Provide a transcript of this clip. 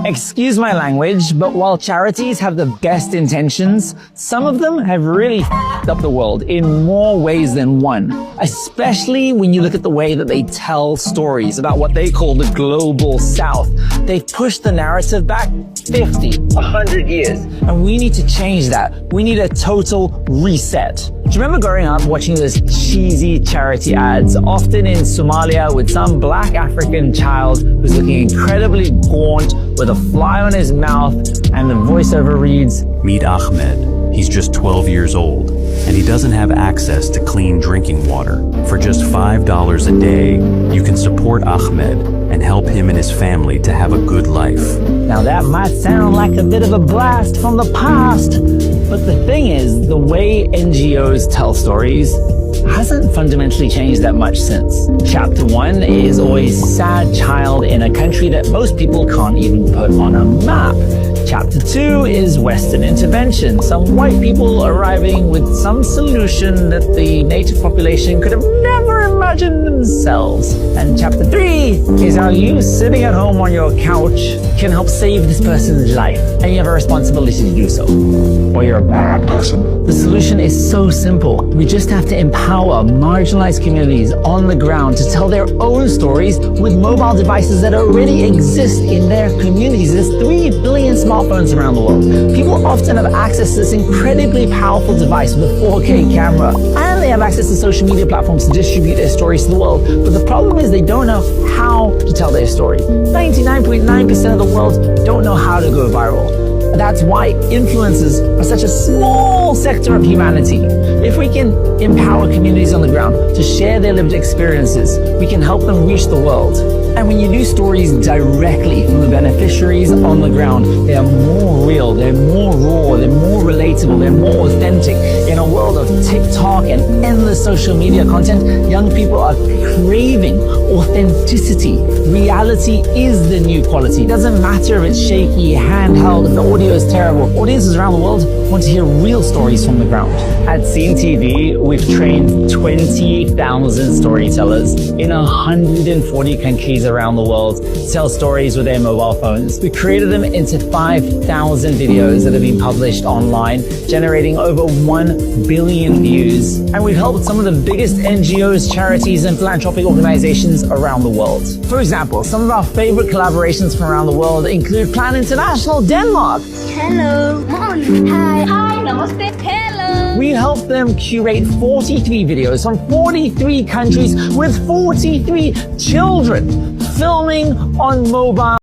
Excuse my language, but while charities have the best intentions, some of them have really f***ed up the world in more ways than one. Especially when you look at the way that they tell stories about what they call the global south. They've pushed the narrative back 50, 100 years. And we need to change that. We need a total reset. Do you remember growing up watching those cheesy charity ads, often in Somalia with some black African child who's looking incredibly gaunt with a fly on his mouth, and the voiceover reads, "Meet Ahmed. He's just 12 years old, and he doesn't have access to clean drinking water. For just $5 a day, you can support Ahmed and help him and his family to have a good life." Now that might sound like a bit of a blast from the past, but the thing is, the way NGOs tell stories hasn't fundamentally changed that much since. Chapter 1 is always sad child in a country that most people can't even put on a map. Chapter 2 is Western intervention, some white people arriving with some solution that the native population could have never imagined themselves. And Chapter 3 is how you sitting at home on your couch can help save this person's life, and you have a responsibility to do so, or you're a bad person. The solution is so simple. We just have to empower marginalized communities on the ground to tell their own stories with mobile devices that already exist in their communities. There's 3 billion smartphones around the world. People often have access to this incredibly powerful device with a 4K camera, and they have access to social media platforms to distribute their stories to the world. But the problem is they don't know how to tell their story. 99.9% of the world don't know how to go viral. That's why influencers are such a small sector of humanity. If we can empower communities on the ground to share their lived experiences, we can help them reach the world. And when you do stories directly from the beneficiaries on the ground, they are more real, they're more raw, they're more relatable, they're more authentic. In a world of TikTok and endless social media content, young people are craving authenticity. Reality is the new quality. It doesn't matter if it's shaky, handheld, if the audio is terrible. Audiences around the world want to hear real stories from the ground. At Scene TV, we've trained 20,000 storytellers in 140 countries around the world to tell stories with their mobile phones. We created them into 5,000 videos that have been published online, generating over 1 billion views. And we've helped some of the biggest NGOs, charities, and philanthropic organizations around the world. For example, some of our favorite collaborations from around the world include Plan International Denmark. Hello. Hi. Hi. Namaste. Hello. We helped them curate 43 videos from 43 countries with 43 children filming on mobile